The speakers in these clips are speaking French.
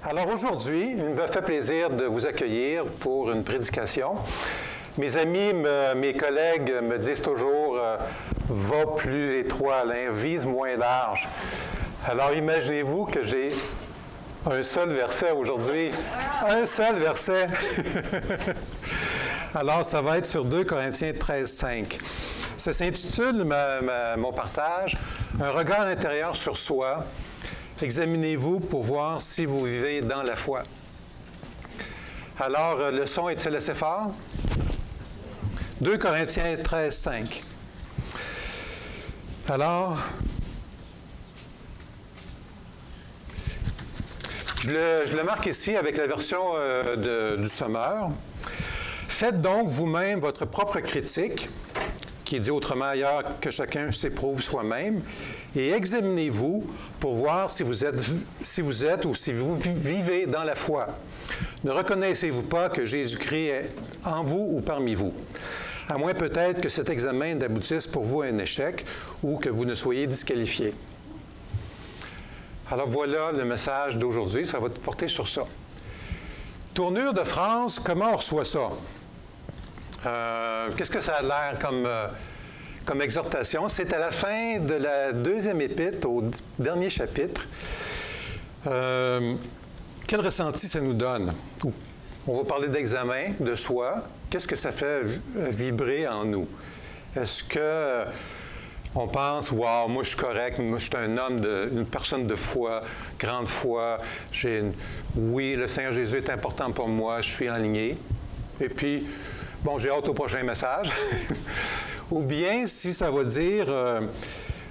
Alors aujourd'hui, il me fait plaisir de vous accueillir pour une prédication. Mes amis, mes collègues me disent toujours va plus étroit, Alain, vise moins large. Alors imaginez-vous que j'ai un seul verset aujourd'hui. Un seul verset. Alors ça va être sur 2 Corinthiens 13, 5. Ça s'intitule mon partage, un regard intérieur sur soi. Examinez-vous pour voir si vous vivez dans la foi. Alors, le son est-il assez fort? 2 Corinthiens 13, 5. Alors, je le marque ici avec la version du Sommeur. Faites donc vous-même votre propre critique, qui dit autrement ailleurs que chacun s'éprouve soi-même, et examinez-vous pour voir si vous êtes ou si vous vivez dans la foi. Ne reconnaissez-vous pas que Jésus-Christ est en vous ou parmi vous? À moins peut-être que cet examen n'aboutisse pour vous à un échec ou que vous ne soyez disqualifié. Alors voilà le message d'aujourd'hui, ça va te porter sur ça. Tournure de phrase, comment on reçoit ça? Qu'est-ce que ça a l'air comme exhortation? C'est à la fin de la deuxième épître, au dernier chapitre. Quel ressenti ça nous donne? On va parler d'examen de soi. Qu'est-ce que ça fait vibrer en nous? Est-ce que on pense, wow, moi je suis correct, moi je suis un homme, une personne de foi, grande foi, oui, le Seigneur Jésus est important pour moi, je suis aligné. Et puis, bon, j'ai hâte au prochain message. Ou bien, si ça va dire,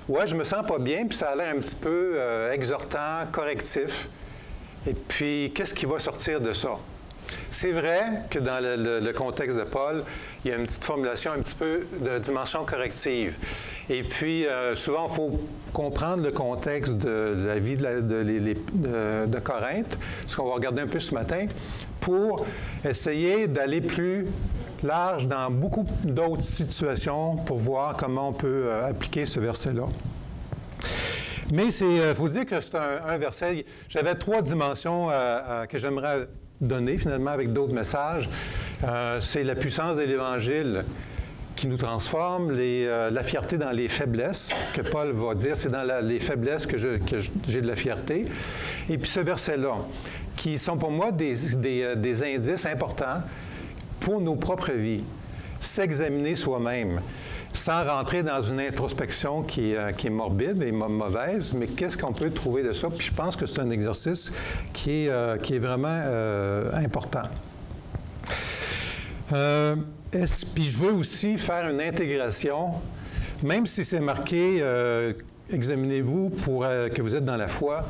ouais, je me sens pas bien, puis ça a l'air un petit peu exhortant, correctif. Et puis, qu'est-ce qui va sortir de ça? C'est vrai que dans le contexte de Paul, il y a une petite formulation un petit peu de dimension corrective. Et puis, souvent, il faut comprendre le contexte de la vie de Corinthe, ce qu'on va regarder un peu ce matin, pour essayer d'aller plus large dans beaucoup d'autres situations pour voir comment on peut appliquer ce verset-là. Mais il faut dire que c'est un verset. J'avais 3 dimensions que j'aimerais donner finalement avec d'autres messages. C'est la puissance de l'Évangile qui nous transforme, la fierté dans les faiblesses, que Paul va dire, c'est dans les faiblesses que j'ai de la fierté. Et puis ce verset-là, qui sont pour moi des indices importants pour nos propres vies. S'examiner soi-même, sans rentrer dans une introspection qui est morbide et mauvaise, mais qu'est-ce qu'on peut trouver de ça? Puis je pense que c'est un exercice qui est vraiment important. Puis je veux aussi faire une intégration, même si c'est marqué « examinez-vous pour que vous êtes dans la foi »,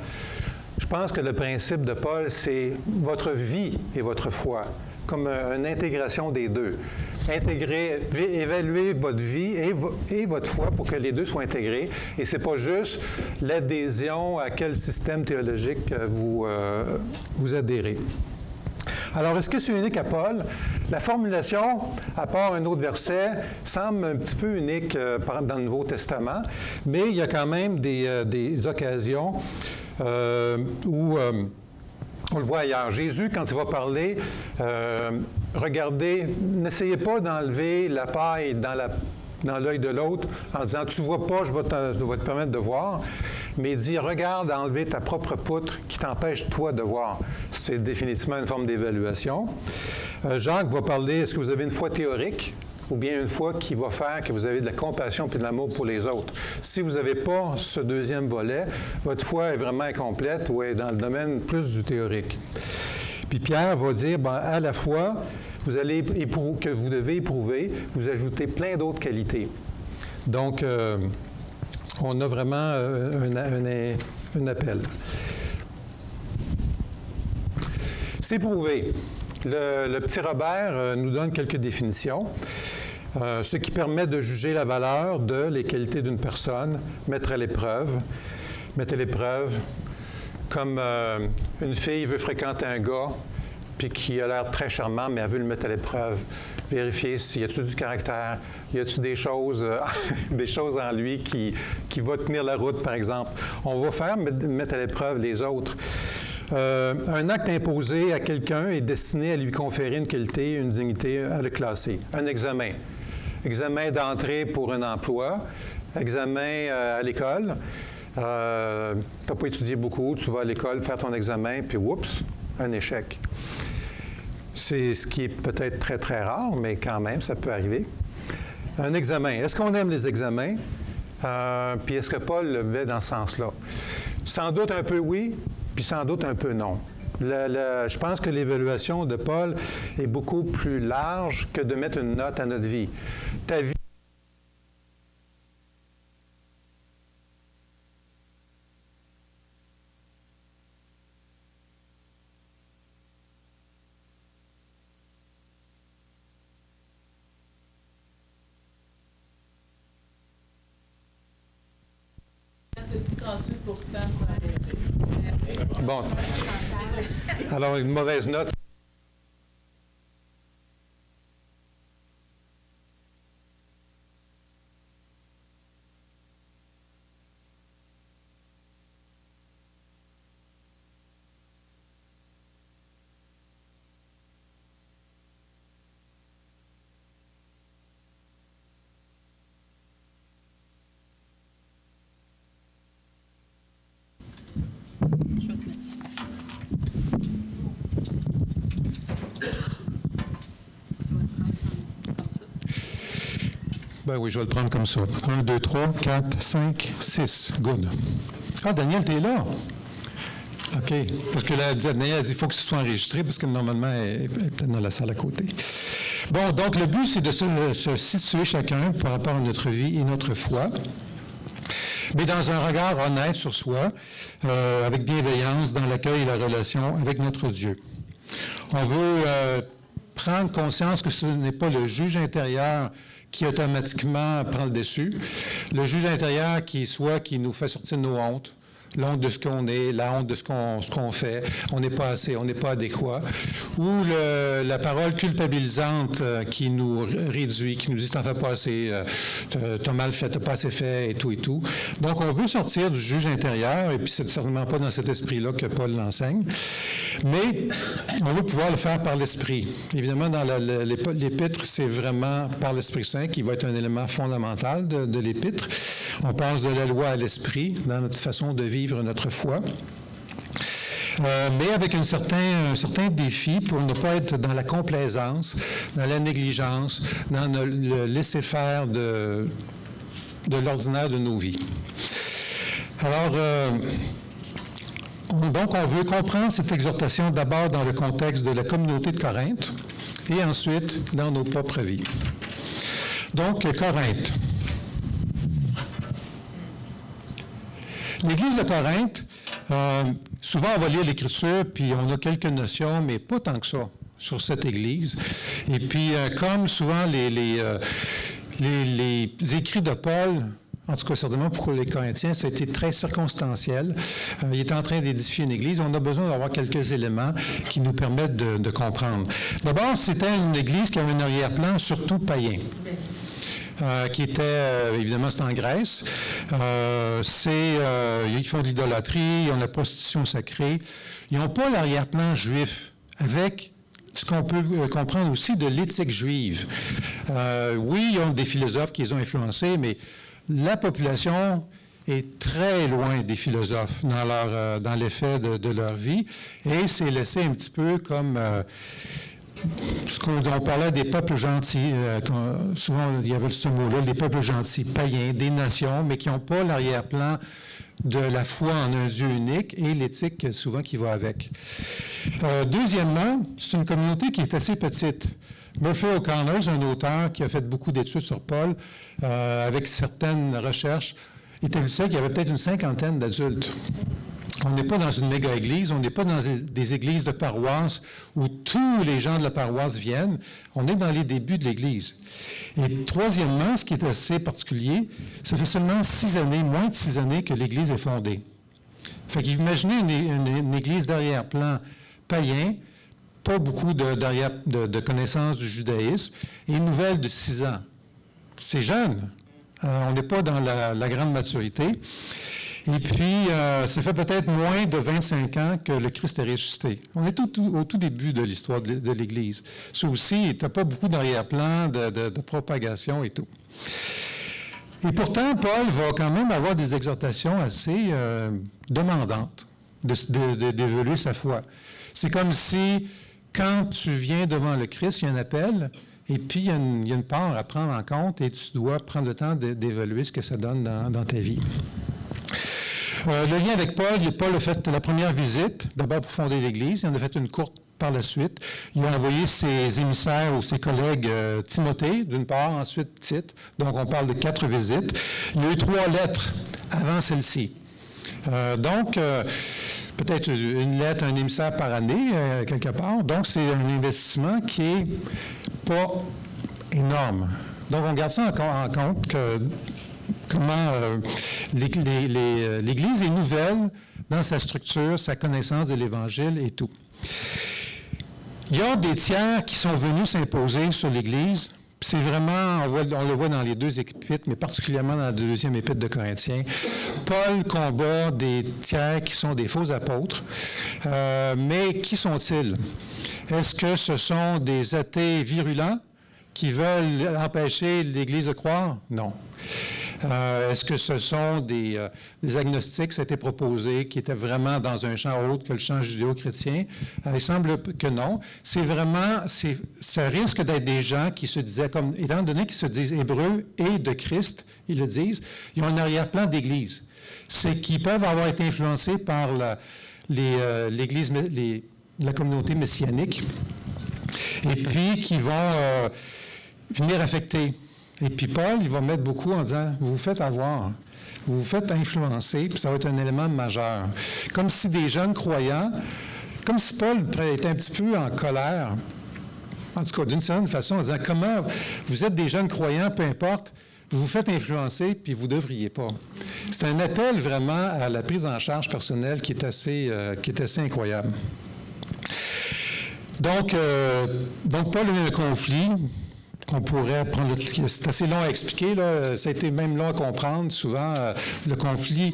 je pense que le principe de Paul, c'est votre vie et votre foi, comme une intégration des deux. Évaluer votre vie et votre foi pour que les deux soient intégrés. Et ce n'est pas juste l'adhésion à quel système théologique vous adhérez. Alors, est-ce que c'est unique à Paul? La formulation, à part un autre verset, semble un petit peu unique dans le Nouveau Testament, mais il y a quand même des occasions où on le voit ailleurs. Jésus, quand il va parler, regardez, n'essayez pas d'enlever la paille dans l'œil de l'autre en disant « tu ne vois pas, je vais te permettre de voir ». Mais il dit « regarde, enlever ta propre poutre qui t'empêche toi de voir ». C'est définitivement une forme d'évaluation. Jacques va parler « est-ce que vous avez une foi théorique ?» ou bien une foi qui va faire que vous avez de la compassion et de l'amour pour les autres. Si vous n'avez pas ce deuxième volet, votre foi est vraiment incomplète ou est dans le domaine plus du théorique. Puis Pierre va dire, à la foi, que vous devez éprouver, vous ajoutez plein d'autres qualités. Donc, on a vraiment un appel. C'est prouvé. Le petit Robert nous donne quelques définitions. Ce qui permet de juger la valeur les qualités d'une personne, mettre à l'épreuve. Mettre à l'épreuve, comme une fille veut fréquenter un gars, puis qui a l'air très charmant, mais elle veut le mettre à l'épreuve. Vérifier s'il y a-t-il du caractère, y a-t-il des choses en lui qui va tenir la route, par exemple. On va mettre à l'épreuve les autres. Un acte imposé à quelqu'un est destiné à lui conférer une qualité, une dignité, à le classer. Un examen. Examen d'entrée pour un emploi. Examen à l'école. Tu n'as pas étudié beaucoup, tu vas à l'école faire ton examen, puis oups, un échec. C'est ce qui est peut-être très, très rare, mais quand même, ça peut arriver. Un examen. Est-ce qu'on aime les examens? Puis est-ce que Paul le met dans ce sens-là? Sans doute un peu oui, puis sans doute un peu non. Je pense que l'évaluation de Paul est beaucoup plus large que de mettre une note à notre vie. Ta vie. Bon. Alors, une mauvaise note. Ben oui, je vais le prendre comme ça. 1, 2, 3, 4, 5, 6. Good. Ah, Daniel, tu es là? OK. Parce que là, Daniel a dit qu'il faut que ce soit enregistré, parce que normalement, elle est peut-être dans la salle à côté. Bon, donc le but, c'est de se situer chacun par rapport à notre vie et notre foi, mais dans un regard honnête sur soi, avec bienveillance dans l'accueil et la relation avec notre Dieu. On veut prendre conscience que ce n'est pas le juge intérieur qui automatiquement prend le dessus. Le juge intérieur qui nous fait sortir de nos hontes, l'honte de ce qu'on est, la honte de ce qu'on fait, on n'est pas assez, on n'est pas adéquat, ou la parole culpabilisante qui nous réduit, qui nous dit « t'en fais pas assez, t'as mal fait, t'as pas assez fait » et tout et tout. Donc, on veut sortir du juge intérieur, et puis c'est certainement pas dans cet esprit-là que Paul l'enseigne, mais on veut pouvoir le faire par l'Esprit. Évidemment, dans l'Épître, c'est vraiment par l'Esprit Saint qui va être un élément fondamental de l'Épître. On passe de la loi à l'Esprit dans notre façon de vivre notre foi, mais avec un certain défi pour ne pas être dans la complaisance, dans la négligence, dans le laisser-faire de l'ordinaire de nos vies. Alors, donc, on veut comprendre cette exhortation d'abord dans le contexte de la communauté de Corinthe et ensuite dans nos propres vies. Donc, Corinthe. L'Église de Corinthe, souvent on va lire l'Écriture, puis on a quelques notions, mais pas tant que ça sur cette Église. Et puis, comme souvent les écrits de Paul, en tout cas certainement pour les Corinthiens, ça a été très circonstanciel. Il est en train d'édifier une Église. On a besoin d'avoir quelques éléments qui nous permettent de comprendre. D'abord, c'était une Église qui avait un arrière-plan surtout païen. Qui était, évidemment, c'est en Grèce. Ils font de l'idolâtrie, ils ont la prostitution sacrée. Ils n'ont pas l'arrière-plan juif avec ce qu'on peut comprendre aussi de l'éthique juive. Oui, ils ont des philosophes qui les ont influencés, mais la population est très loin des philosophes dans l'effet de leur vie, et c'est laissé un petit peu comme... on parlait des peuples gentils, souvent il y avait ce mot-là, les peuples gentils, païens, des nations, mais qui n'ont pas l'arrière-plan de la foi en un Dieu unique et l'éthique souvent qui va avec. Deuxièmement, c'est une communauté qui est assez petite. Murphy O'Connor, un auteur qui a fait beaucoup d'études sur Paul, avec certaines recherches, établissait qu'il y avait peut-être une 50aine d'adultes. On n'est pas dans une méga-église, on n'est pas dans des églises de paroisse où tous les gens de la paroisse viennent. On est dans les débuts de l'Église. Et troisièmement, ce qui est assez particulier, ça fait seulement 6 années, moins de 6 années que l'Église est fondée. Fait qu'imaginez une église d'arrière-plan païen, pas beaucoup de connaissances du judaïsme, et une nouvelle de 6 ans. C'est jeune. On n'est pas dans la grande maturité. Et puis, ça fait peut-être moins de 25 ans que le Christ est ressuscité. On est au tout début de l'histoire de l'Église. Ça aussi, tu n'as pas beaucoup d'arrière-plan, de propagation et tout. Et pourtant, Paul va quand même avoir des exhortations assez demandantes d'évoluer sa foi. C'est comme si, quand tu viens devant le Christ, il y a un appel, et puis il y a une part à prendre en compte, et tu dois prendre le temps d'évaluer ce que ça donne dans ta vie. Le lien avec Paul, Paul a fait la première visite, d'abord pour fonder l'Église, il en a fait une courte par la suite. Il a envoyé ses émissaires ou ses collègues Timothée, d'une part, ensuite Tite. Donc, on parle de 4 visites. Il y a eu 3 lettres avant celle-ci. Donc, peut-être une lettre, un émissaire par année, quelque part. Donc, c'est un investissement qui n'est pas énorme. Donc, on garde ça en compte que comment l'Église est nouvelle dans sa structure, sa connaissance de l'Évangile et tout. Il y a des tiers qui sont venus s'imposer sur l'Église. C'est vraiment, on le voit dans les 2 épîtres, mais particulièrement dans la 2e épître de Corinthiens. Paul combat des tiers qui sont des faux apôtres. Mais qui sont-ils? Est-ce que ce sont des athées virulents qui veulent empêcher l'Église de croire? Non. Est-ce que ce sont des agnostiques, ça a été proposé, qui étaient vraiment dans un champ autre que le champ judéo-chrétien? Il semble que non. C'est vraiment, ça risque d'être des gens qui se disaient, comme, étant donné qu'ils se disent hébreux et de Christ, ils le disent, ils ont un arrière-plan d'Église. C'est qu'ils peuvent avoir été influencés par l'Église, la communauté messianique, et puis qui vont venir affecter. Et puis Paul, il va mettre beaucoup en disant, vous vous faites avoir, vous vous faites influencer, puis ça va être un élément majeur. Comme si des jeunes croyants, comme si Paul était un petit peu en colère, en tout cas d'une certaine façon, en disant, comment vous êtes des jeunes croyants, peu importe, vous vous faites influencer, puis vous ne devriez pas. C'est un appel vraiment à la prise en charge personnelle qui est assez incroyable. Donc Paul a eu un conflit qu'on pourrait prendre. C'est assez long à expliquer, là. Ça a été même long à comprendre, souvent, le conflit,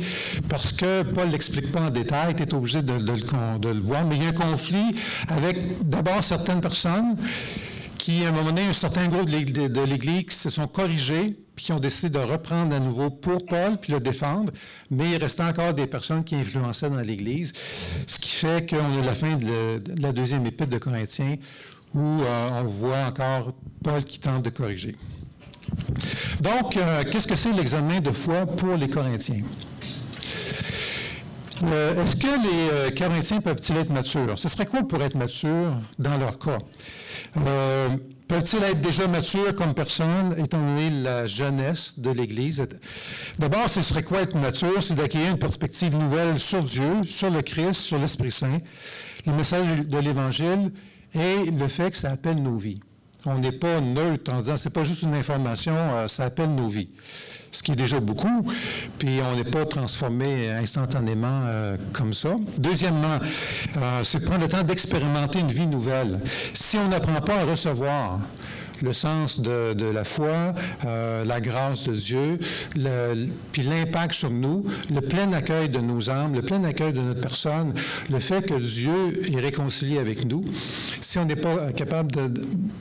parce que Paul ne l'explique pas en détail, tu es obligé de le voir, mais il y a un conflit avec d'abord certaines personnes qui, à un moment donné, un certain groupe de l'Église qui se sont corrigés, puis qui ont décidé de reprendre à nouveau pour Paul, puis le défendre, mais il restait encore des personnes qui influençaient dans l'Église, ce qui fait qu'on est à la fin de la 2e épître de Corinthiens, où on voit encore Paul qui tente de corriger. Donc, qu'est-ce que c'est l'examen de foi pour les Corinthiens? Est-ce que les Corinthiens peuvent-ils être matures? Ce serait quoi pour être mature dans leur cas? Peuvent-ils être déjà matures comme personne, étant donné la jeunesse de l'Église? D'abord, ce serait quoi être mature? C'est d'acquérir une perspective nouvelle sur Dieu, sur le Christ, sur l'Esprit Saint, le message de l'Évangile, et le fait que ça appelle nos vies. On n'est pas neutre en disant, c'est pas juste une information, ça appelle nos vies. Ce qui est déjà beaucoup, puis on n'est pas transformé instantanément comme ça. Deuxièmement, c'est prendre le temps d'expérimenter une vie nouvelle. Si on n'apprend pas à recevoir le sens de la foi, la grâce de Dieu, puis l'impact sur nous, le plein accueil de nos âmes, le plein accueil de notre personne, le fait que Dieu est réconcilié avec nous. Si on n'est pas capable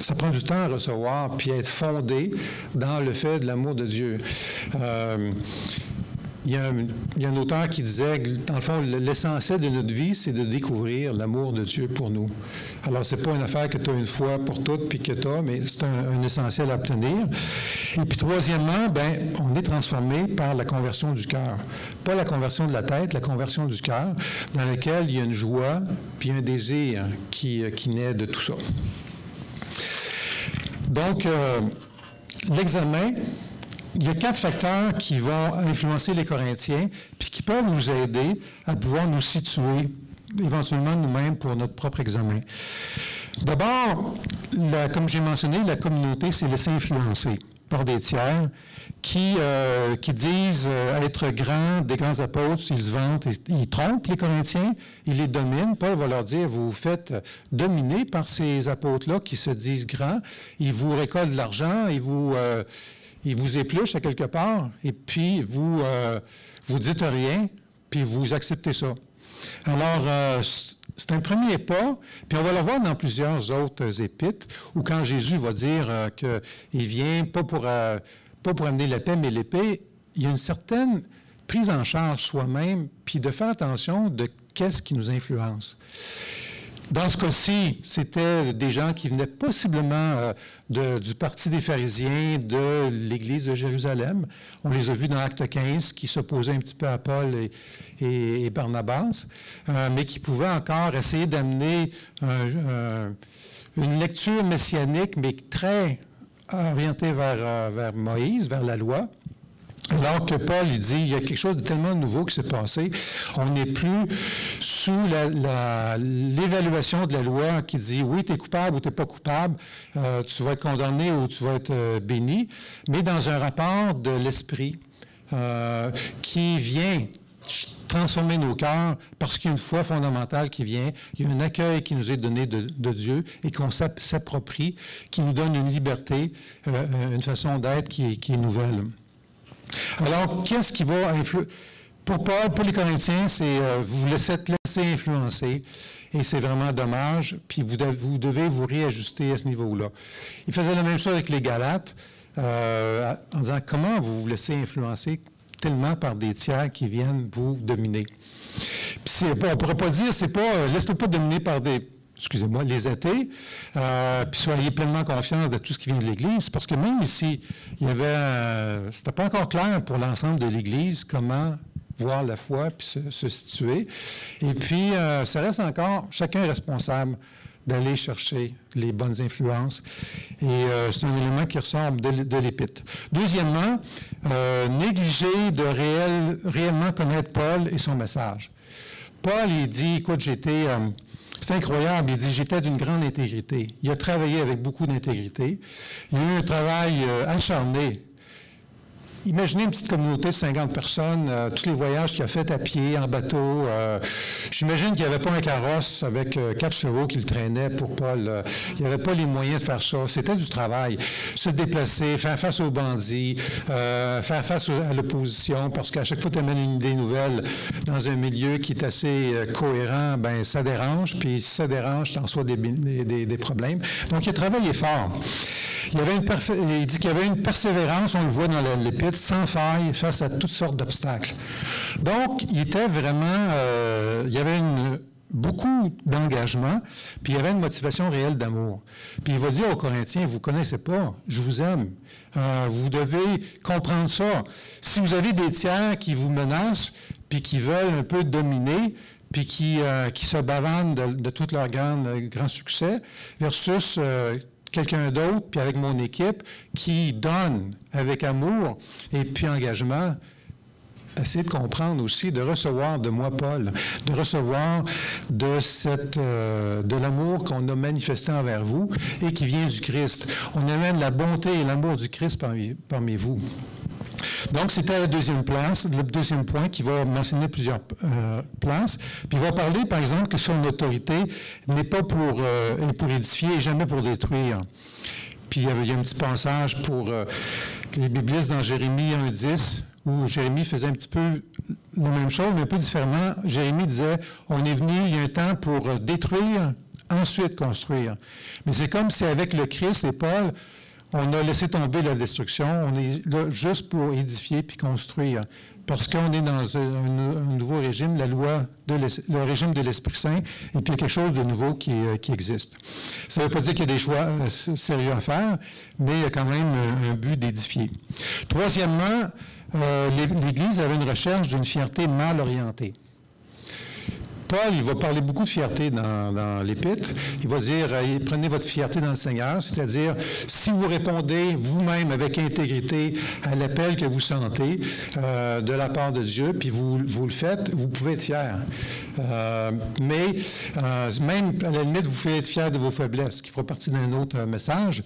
ça prend du temps à recevoir, puis à être fondé dans le fait de l'amour de Dieu. Il y a un auteur qui disait que, dans le fond, l'essentiel de notre vie, c'est de découvrir l'amour de Dieu pour nous. Alors, ce n'est pas une affaire que tu as une fois pour toutes, puis que tu as, mais c'est un essentiel à obtenir. Et puis, troisièmement, on est transformé par la conversion du cœur. Pas la conversion de la tête, la conversion du cœur, dans laquelle il y a une joie, puis un désir qui naît de tout ça. Donc, l'examen... Il y a 4 facteurs qui vont influencer les Corinthiens, puis qui peuvent nous aider à pouvoir nous situer éventuellement nous-mêmes pour notre propre examen. D'abord, comme j'ai mentionné, la communauté s'est laissée influencer par des tiers qui disent être grands, des grands apôtres, ils se vantent, ils trompent les Corinthiens, ils les dominent. Paul va leur dire, vous vous faites dominer par ces apôtres-là qui se disent grands, ils vous récoltent de l'argent, ils vous épluchent à quelque part, et puis vous dites rien, puis vous acceptez ça. Alors, c'est un premier pas, puis on va le voir dans plusieurs autres épîtres, où quand Jésus va dire qu'il vient pas pour amener la paix, mais l'épée, il y a une certaine prise en charge soi-même, puis de faire attention de qu'est-ce qui nous influence. Dans ce cas-ci, c'était des gens qui venaient possiblement du parti des pharisiens de l'Église de Jérusalem. On les a vus dans Acte 15, qui s'opposaient un petit peu à Paul et Barnabas, mais qui pouvaient encore essayer d'amener une lecture messianique, mais très orientée vers Moïse, vers la loi. Alors que Paul, il dit, il y a quelque chose de tellement nouveau qui s'est passé. On n'est plus sous l'évaluation de la loi qui dit, oui, tu es coupable ou tu n'es pas coupable, tu vas être condamné ou tu vas être béni, mais dans un rapport de l'esprit qui vient transformer nos cœurs parce qu'il y a une foi fondamentale qui vient, il y a un accueil qui nous est donné de Dieu et qu'on s'approprie, qui nous donne une liberté, une façon d'être qui est nouvelle. Alors, qu'est-ce qui va influer? Pour Paul, pour les Corinthiens, c'est vous vous laissez influencer et c'est vraiment dommage, puis vous devez vous réajuster à ce niveau-là. Il faisait la même chose avec les Galates, en disant comment vous vous laissez influencer tellement par des tiers qui viennent vous dominer. Puis on ne pourrait pas dire, c'est pas, laisse-toi pas dominer par les athées, puis soyez pleinement confiants de tout ce qui vient de l'Église, parce que même ici, il y avait, c'était pas encore clair pour l'ensemble de l'Église comment voir la foi puis se situer. Et puis, ça reste encore, chacun est responsable d'aller chercher les bonnes influences. Et c'est un élément qui ressort de l'Épître. Deuxièmement, négliger de réellement connaître Paul et son message. Paul, il dit, écoute, c'est incroyable, il dit, j'étais d'une grande intégrité. Il a travaillé avec beaucoup d'intégrité. Il a eu un travail acharné. Imaginez une petite communauté de 50 personnes, tous les voyages qu'il a fait à pied, en bateau. J'imagine qu'il n'y avait pas un carrosse avec 4 chevaux qui le traînaient pour Paul. Il n'y avait pas les moyens de faire ça. C'était du travail. Se déplacer, faire face aux bandits, faire face à l'opposition, parce qu'à chaque fois que tu amènes une idée nouvelle dans un milieu qui est assez cohérent, ben ça dérange. Puis si ça dérange, t'en reçois des problèmes. Donc, il a travaillé fort. Il dit qu'il y avait une persévérance, on le voit dans l'Épître, sans faille face à toutes sortes d'obstacles. Donc, il était vraiment, il y avait beaucoup d'engagement, puis il y avait une motivation réelle d'amour. Puis il va dire aux Corinthiens, vous ne connaissez pas, je vous aime. Vous devez comprendre ça. Si vous avez des tiers qui vous menacent, puis qui veulent un peu dominer, puis qui se bavanent de tout leur grand succès, versus quelqu'un d'autre, puis avec mon équipe, qui donne avec amour et puis engagement, essayer de comprendre aussi, de recevoir de moi, Paul, de recevoir de l'amour qu'on a manifesté envers vous et qui vient du Christ. On amène la bonté et l'amour du Christ parmi vous. Donc, c'était le deuxième point qui va mentionner plusieurs places. Puis il va parler, par exemple, que son autorité n'est pas pour édifier et jamais pour détruire. Puis il y a un petit passage pour les biblistes dans Jérémie 1:10, où Jérémie faisait un petit peu la même chose, mais un peu différemment. Jérémie disait, on est venu, il y a un temps pour détruire, ensuite construire. Mais c'est comme si avec le Christ et Paul, on a laissé tomber la destruction, on est là juste pour édifier puis construire, parce qu'on est dans un nouveau régime, le régime de l'Esprit Saint, et puis il y a quelque chose de nouveau qui existe. Ça ne veut pas dire qu'il y a des choix sérieux à faire, mais il y a quand même un but d'édifier. Troisièmement, l'Église avait une recherche d'une fierté mal orientée. Paul, il va parler beaucoup de fierté dans l'Épître. Il va dire, prenez votre fierté dans le Seigneur, c'est-à-dire, si vous répondez vous-même avec intégrité à l'appel que vous sentez de la part de Dieu, puis vous le faites, vous pouvez être fier. Mais même, à la limite, vous pouvez être fier de vos faiblesses, qui fera partie d'un autre message.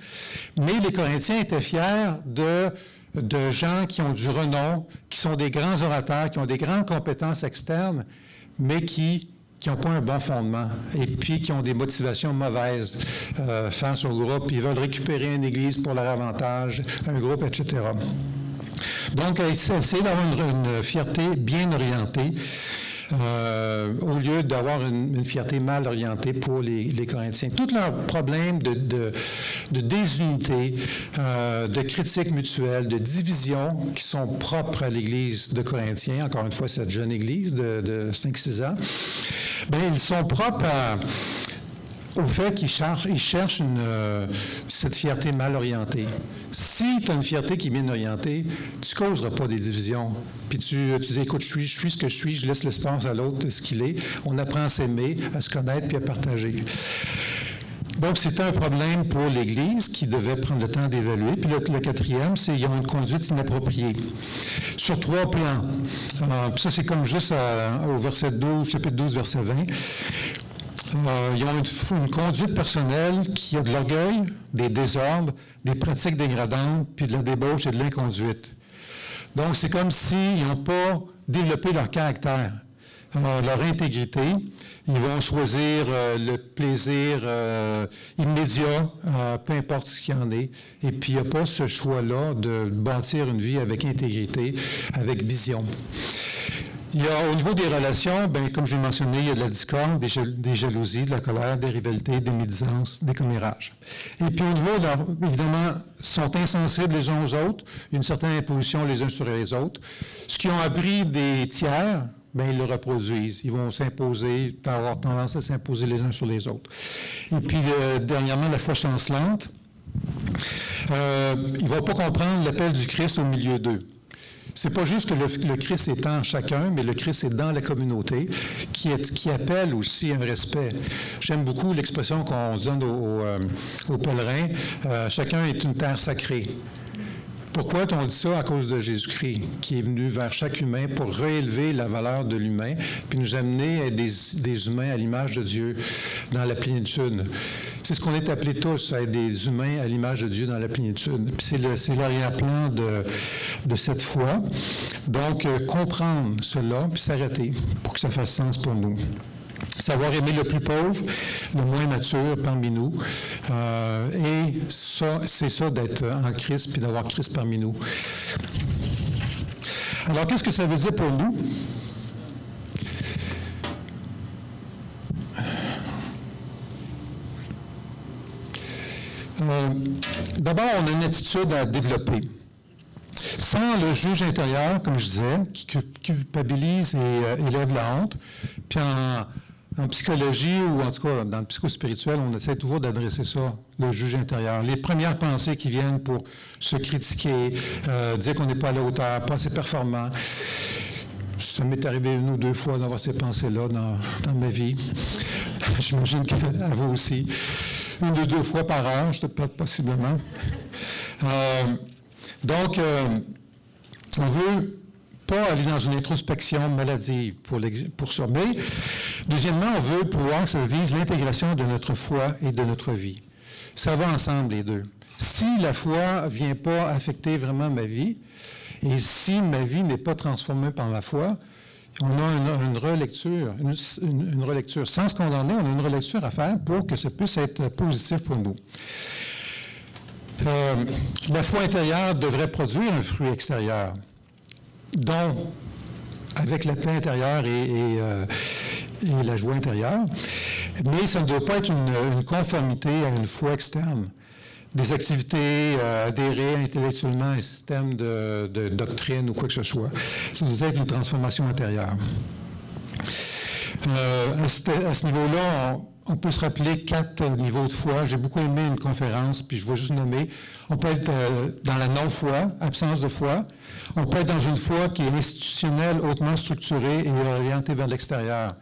Mais les Corinthiens étaient fiers de gens qui ont du renom, qui sont des grands orateurs, qui ont des grandes compétences externes, mais qui n'ont pas un bon fondement et puis qui ont des motivations mauvaises face au groupe. Ils veulent récupérer une église pour leur avantage, un groupe, etc. Donc, essayer d'avoir une fierté bien orientée, au lieu d'avoir une fierté mal orientée pour les Corinthiens. Tous leurs problèmes de désunité, de critique mutuelle, de division qui sont propres à l'Église de Corinthiens, encore une fois, cette jeune Église de 5-6 ans, bien, ils sont propres au fait qu'ils cherchent cette fierté mal orientée. Si tu as une fierté qui est bien orientée, tu ne causeras pas des divisions. Puis tu dis, écoute, je suis ce que je suis, je laisse l'espace à l'autre ce qu'il est. On apprend à s'aimer, à se connaître puis à partager. Donc, c'était un problème pour l'Église qui devait prendre le temps d'évaluer. Puis le quatrième, c'est qu'ils ont une conduite inappropriée. Sur 3 plans. Ça, c'est comme juste au verset 12, chapitre 12, verset 20. Ils ont une conduite personnelle qui a de l'orgueil, des désordres, des pratiques dégradantes, puis de la débauche et de l'inconduite. Donc, c'est comme s'ils n'ont pas développé leur caractère, leur intégrité. Ils vont choisir le plaisir immédiat, peu importe ce qu'il y en est. Et puis, il n'y a pas ce choix-là de bâtir une vie avec intégrité, avec vision. Il y a, au niveau des relations, bien, comme je l'ai mentionné, il y a de la discorde, des jalousies, de la colère, des rivalités, des médisances, des commérages. Et puis au niveau, évidemment, sont insensibles les uns aux autres, une certaine imposition les uns sur les autres. Ce qu'ils ont appris des tiers, bien, ils le reproduisent. Ils vont s'imposer, avoir tendance à s'imposer les uns sur les autres. Et puis, dernièrement, la foi chancelante. Ils ne vont pas comprendre l'appel du Christ au milieu d'eux. C'est pas juste que le Christ est en chacun, mais le Christ est dans la communauté, qui appelle aussi un respect. J'aime beaucoup l'expression qu'on donne aux pèlerins, chacun est une terre sacrée. Pourquoi on dit ça? À cause de Jésus-Christ, qui est venu vers chaque humain pour réélever la valeur de l'humain, puis nous amener à être des humains à l'image de Dieu dans la plénitude. C'est ce qu'on est appelés tous, à être des humains à l'image de Dieu dans la plénitude. Puis c'est l'arrière-plan de cette foi. Donc, comprendre cela, puis s'arrêter pour que ça fasse sens pour nous. Savoir aimer le plus pauvre, le moins mature parmi nous. Et ça, c'est ça d'être en Christ puis d'avoir Christ parmi nous. Alors, qu'est-ce que ça veut dire pour nous? D'abord, on a une attitude à développer. Sans le juge intérieur, comme je disais, qui culpabilise et élève la honte, puis en psychologie, ou en tout cas dans le psychospirituel, on essaie toujours d'adresser ça, le juge intérieur. Les premières pensées qui viennent pour se critiquer, dire qu'on n'est pas à la hauteur, pas assez performant. Ça m'est arrivé 1 ou 2 fois d'avoir ces pensées-là dans ma vie. J'imagine qu'à vous aussi. 1 ou 2 fois par heure, je te parle possiblement. Donc, on ne veut pas aller dans une introspection maladive pour ça. Mais, deuxièmement, on veut pouvoir, ça vise l'intégration de notre foi et de notre vie. Ça va ensemble, les deux. Si la foi ne vient pas affecter vraiment ma vie, et si ma vie n'est pas transformée par la foi, on a une relecture, une relecture. Sans se condamner, on a une relecture à faire pour que ça puisse être positif pour nous. La foi intérieure devrait produire un fruit extérieur, dont, avec la paix intérieure et la joie intérieure, mais ça ne doit pas être une conformité à une foi externe. Des activités, adhérer intellectuellement à un système de doctrine ou quoi que ce soit. Ça doit être une transformation intérieure. À ce niveau-là, on peut se rappeler 4 niveaux de foi. J'ai beaucoup aimé une conférence, puis je vais juste nommer. On peut être dans la non-foi, absence de foi. On peut être dans une foi qui est institutionnelle, hautement structurée et orientée vers l'extérieur.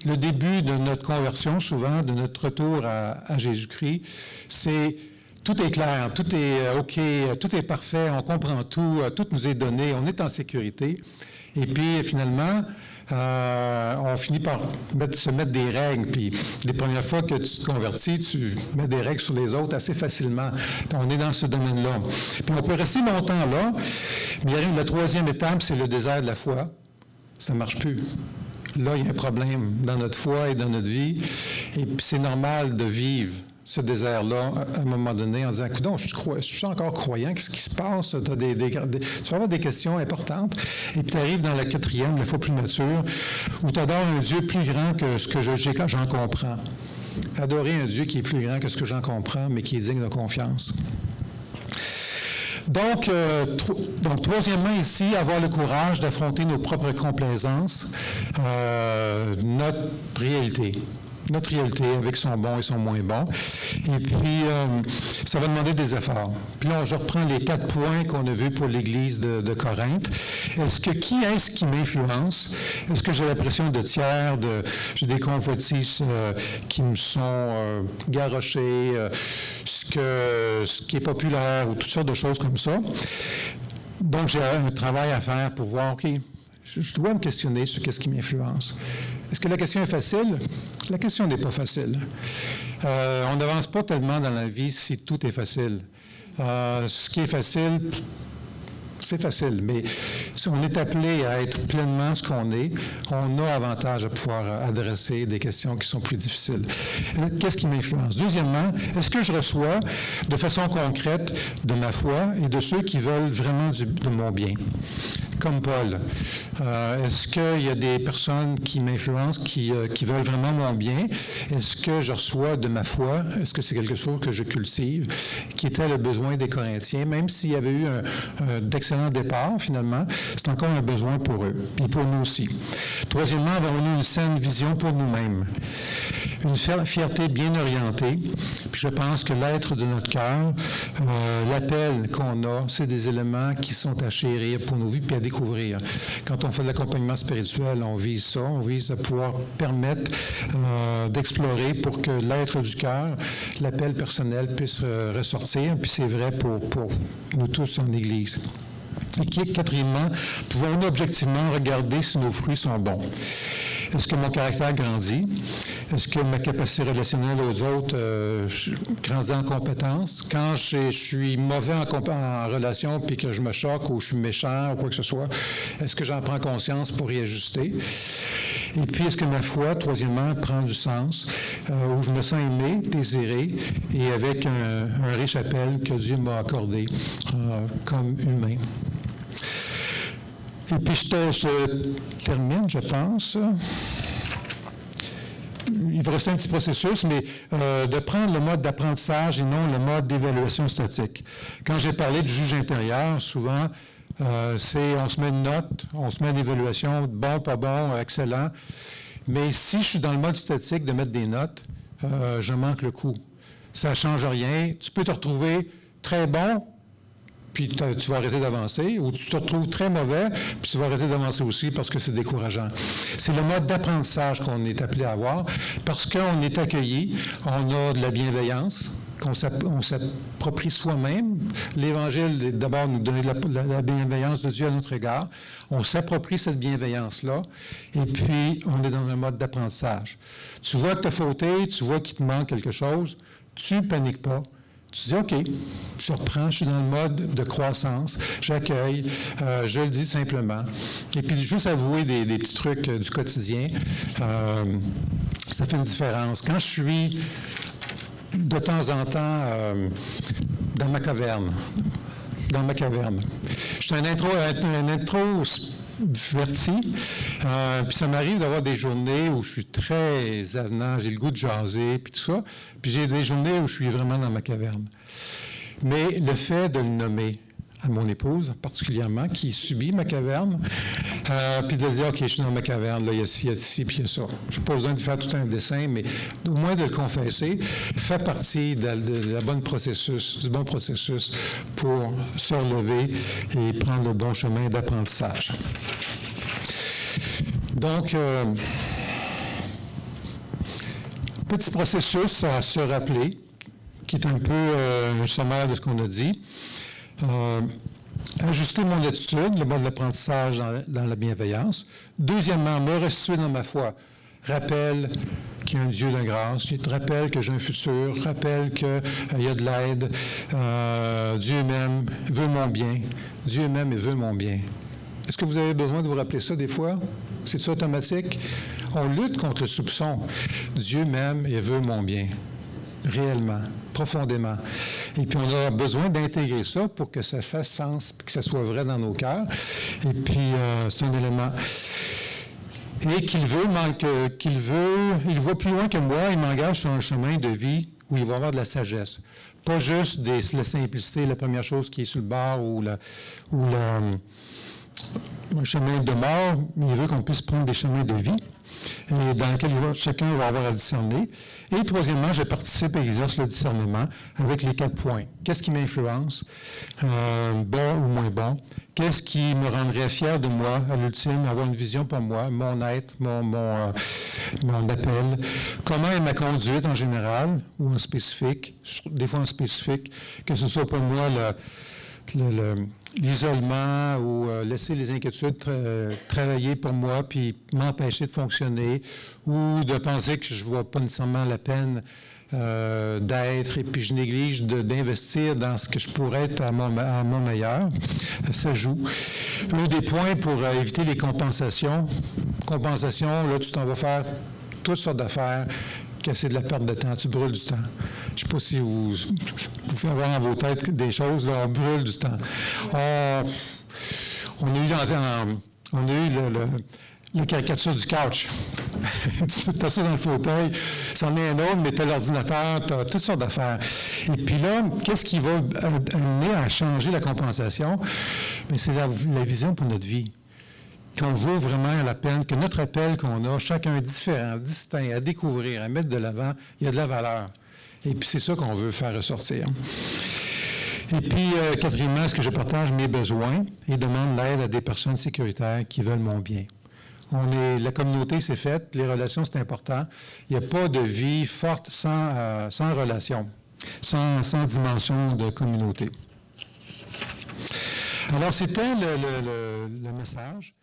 Le début de notre conversion, souvent, de notre retour à Jésus-Christ, c'est tout est clair, tout est OK, tout est parfait, on comprend tout, tout nous est donné, on est en sécurité. Et puis, finalement, on finit par se mettre des règles. Puis, les premières fois que tu te convertis, tu mets des règles sur les autres assez facilement. On est dans ce domaine-là. Puis, on peut rester longtemps là, mais il arrive la 3e étape, c'est le désert de la foi. Ça ne marche plus. Là, il y a un problème dans notre foi et dans notre vie. Et puis, c'est normal de vivre ce désert-là, à un moment donné, en disant, coudonc, je suis encore croyant, qu'est-ce qui se passe? Tu vas avoir des questions importantes. Et puis tu arrives dans la 4e, la fois plus mature, où tu adores un Dieu plus grand que ce que j'en comprends. Adorer un Dieu qui est plus grand que ce que j'en comprends, mais qui est digne de confiance. Donc, troisièmement, ici, avoir le courage d'affronter nos propres complaisances, notre réalité avec son bon et son moins bon. Et puis, ça va demander des efforts. Puis là, je reprends les 4 points qu'on a vus pour l'Église de Corinthe. Qui est-ce qui m'influence? Est-ce que j'ai la pression de tiers? J'ai des convoitises qui me sont garrochées, ce qui est populaire, ou toutes sortes de choses comme ça. Donc, j'ai un travail à faire pour voir, OK, je dois me questionner sur qu'est-ce qui m'influence. Est-ce que la question est facile? La question n'est pas facile. On n'avance pas tellement dans la vie si tout est facile. Ce qui est facile, c'est facile, mais si on est appelé à être pleinement ce qu'on est, on a avantage à pouvoir adresser des questions qui sont plus difficiles. Qu'est-ce qui m'influence? Deuxièmement, est-ce que je reçois de façon concrète de ma foi et de ceux qui veulent vraiment de mon bien? Comme Paul. Est-ce qu'il y a des personnes qui m'influencent, qui veulent vraiment mon bien? Est-ce que je reçois de ma foi? Est-ce que c'est quelque chose que je cultive, qui était le besoin des Corinthiens? Même s'il y avait eu d'excellents départs, finalement, c'est encore un besoin pour eux, et pour nous aussi. Troisièmement, avons-nous une saine vision pour nous-mêmes? Une fierté bien orientée. Puis je pense que l'être de notre cœur, l'appel qu'on a, c'est des éléments qui sont à chérir pour nos vies puis à découvrir. Quand on fait de l'accompagnement spirituel, on vise ça, on vise à pouvoir permettre d'explorer pour que l'être du cœur, l'appel personnel puisse ressortir. Puis c'est vrai pour nous tous en Église. Et quatrièmement, pouvons-nous objectivement regarder si nos fruits sont bons? Est-ce que mon caractère grandit? Est-ce que ma capacité relationnelle aux autres grandit en compétence? Quand je suis mauvais en relation puis que je me choque ou je suis méchant ou quoi que ce soit, est-ce que j'en prends conscience pour y ajuster? Et puis, est-ce que ma foi, troisièmement, prend du sens, où je me sens aimé, désiré et avec un riche appel que Dieu m'a accordé comme humain? Et puis, je termine, je pense. Il va rester un petit processus, mais de prendre le mode d'apprentissage et non le mode d'évaluation statique. Quand j'ai parlé du juge intérieur, souvent, on se met une note, on se met une évaluation, bon, pas bon, excellent. Mais si je suis dans le mode statique de mettre des notes, je manque le coup. Ça ne change rien. Tu peux te retrouver très bon, puis tu vas arrêter d'avancer, ou tu te retrouves très mauvais, puis tu vas arrêter d'avancer aussi parce que c'est décourageant. C'est le mode d'apprentissage qu'on est appelé à avoir, parce qu'on est accueilli, on a de la bienveillance, on s'approprie soi-même. L'Évangile est d'abord nous donner la bienveillance de Dieu à notre égard. On s'approprie cette bienveillance-là, et puis on est dans un mode d'apprentissage. Tu vois que tu as fauté, tu vois qu'il te manque quelque chose, tu ne paniques pas. Tu dis, OK, je reprends, je suis dans le mode de croissance, j'accueille, je le dis simplement. Et puis, juste avouer des petits trucs du quotidien, ça fait une différence. Quand je suis de temps en temps dans ma caverne, je suis un introverti, puis ça m'arrive d'avoir des journées où je suis très avenant, j'ai le goût de jaser, puis tout ça, puis j'ai des journées où je suis vraiment dans ma caverne. Mais le fait de le nommer à mon épouse, particulièrement, qui subit ma caverne, puis de dire, OK, je suis dans ma caverne, là, il y a ci, puis il y a ça. Je n'ai pas besoin de faire tout un dessin, mais au moins de le confesser, fait partie du bon processus pour se relever et prendre le bon chemin d'apprentissage. Donc, petit processus à se rappeler, qui est un peu le sommaire de ce qu'on a dit. Ajuster mon attitude, le mode d'apprentissage dans la bienveillance. Deuxièmement, me restituer dans ma foi. Rappelle qu'il y a un Dieu de grâce, rappelle que j'ai un futur, rappelle qu'il y a de l'aide. Dieu m'aime, veut mon bien. Dieu m'aime et veut mon bien. Est-ce que vous avez besoin de vous rappeler ça des fois? C'est automatique? On lutte contre le soupçon. Dieu m'aime et veut mon bien. réellement, profondément. Et puis, on a besoin d'intégrer ça pour que ça fasse sens, que ça soit vrai dans nos cœurs. Et puis, c'est un élément. Et qu'il voit plus loin que moi, il m'engage sur un chemin de vie où il va avoir de la sagesse. Pas juste la simplicité, la première chose qui est sur le bord ou un chemin de mort, mais il veut qu'on puisse prendre des chemins de vie et dans lesquels chacun va avoir à discerner. Et troisièmement, je participe et exerce le discernement avec les 4 points. Qu'est-ce qui m'influence, bon ou moins bon? Qu'est-ce qui me rendrait fier de moi, à l'ultime, avoir une vision pour moi, mon être, mon appel? Comment est ma conduite en général ou en spécifique, des fois en spécifique, que ce soit pour moi l'isolement ou laisser les inquiétudes travailler pour moi puis m'empêcher de fonctionner ou de penser que je ne vois pas nécessairement la peine d'être et puis je néglige d'investir dans ce que je pourrais être à mon meilleur. Ça joue. Un des points pour éviter les compensations. Compensation, là, tu t'en vas faire toutes sortes d'affaires que c'est de la perte de temps. Tu brûles du temps. Je ne sais pas si vous pouvez avoir dans vos têtes des choses, là, on brûle du temps. On a eu la caricature du couch. Tu as ça dans le fauteuil, c'en est un autre, mais tu as l'ordinateur, tu as toutes sortes d'affaires. Et puis là, qu'est-ce qui va amener à changer la compensation? Mais c'est la vision pour notre vie. Qu'on vaut vraiment la peine, que notre appel qu'on a, chacun différent, distinct, à découvrir, à mettre de l'avant, il y a de la valeur. Et puis c'est ça qu'on veut faire ressortir. Et puis, quatrièmement, est-ce que je partage mes besoins et demande l'aide à des personnes sécuritaires qui veulent mon bien? La communauté, c'est faite, les relations, c'est important. Il n'y a pas de vie forte sans relation, sans dimension de communauté. Alors, c'était le message.